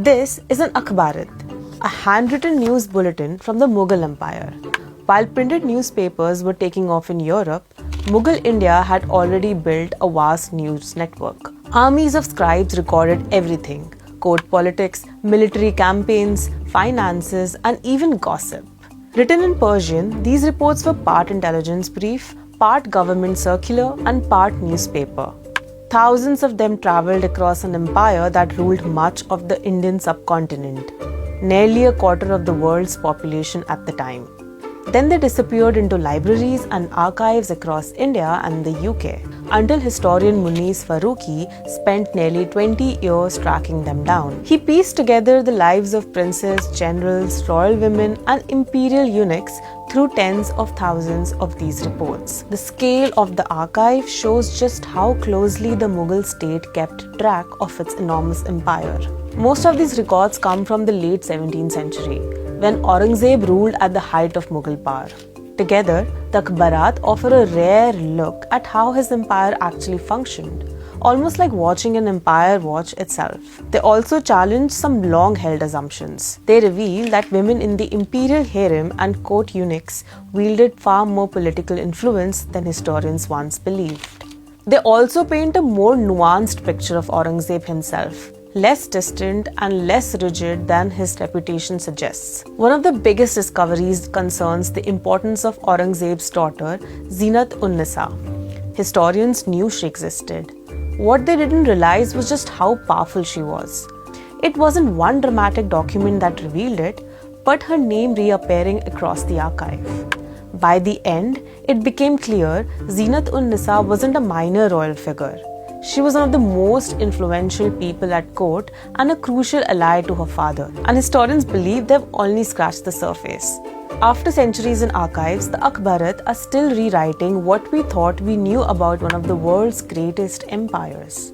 This is an Akhbarat, a handwritten news bulletin from the Mughal Empire. While printed newspapers were taking off in Europe, Mughal India had already built a vast news network. Armies of scribes recorded everything: court politics, military campaigns, finances, and even gossip. Written in Persian, these reports were part intelligence brief, part government circular, and part newspaper. Thousands of them travelled across an empire that ruled much of the Indian subcontinent, nearly a quarter of the world's population at the time. Then they disappeared into libraries and archives across India and the UK, until historian Munis Farooqi spent nearly 20 years tracking them down. He pieced together the lives of princes, generals, royal women, and imperial eunuchs through tens of thousands of these reports. The scale of the archive shows just how closely the Mughal state kept track of its enormous empire. Most of these records come from the late 17th century, when Aurangzeb ruled at the height of Mughal power. Together, the Akhbarat offer a rare look at how his empire actually functioned, almost like watching an empire watch itself. They also challenge some long-held assumptions. They reveal that women in the imperial harem and court eunuchs wielded far more political influence than historians once believed. They also paint a more nuanced picture of Aurangzeb himself, less distant and less rigid than his reputation suggests. One of the biggest discoveries concerns the importance of Aurangzeb's daughter, Zinat-un-Nisa. Historians knew she existed. What they didn't realize was just how powerful she was. It wasn't one dramatic document that revealed it, but her name reappearing across the archive. By the end, it became clear Zinat-un-Nisa wasn't a minor royal figure. She was one of the most influential people at court and a crucial ally to her father. And historians believe they've only scratched the surface. After centuries in archives, the Akhbarat are still rewriting what we thought we knew about one of the world's greatest empires.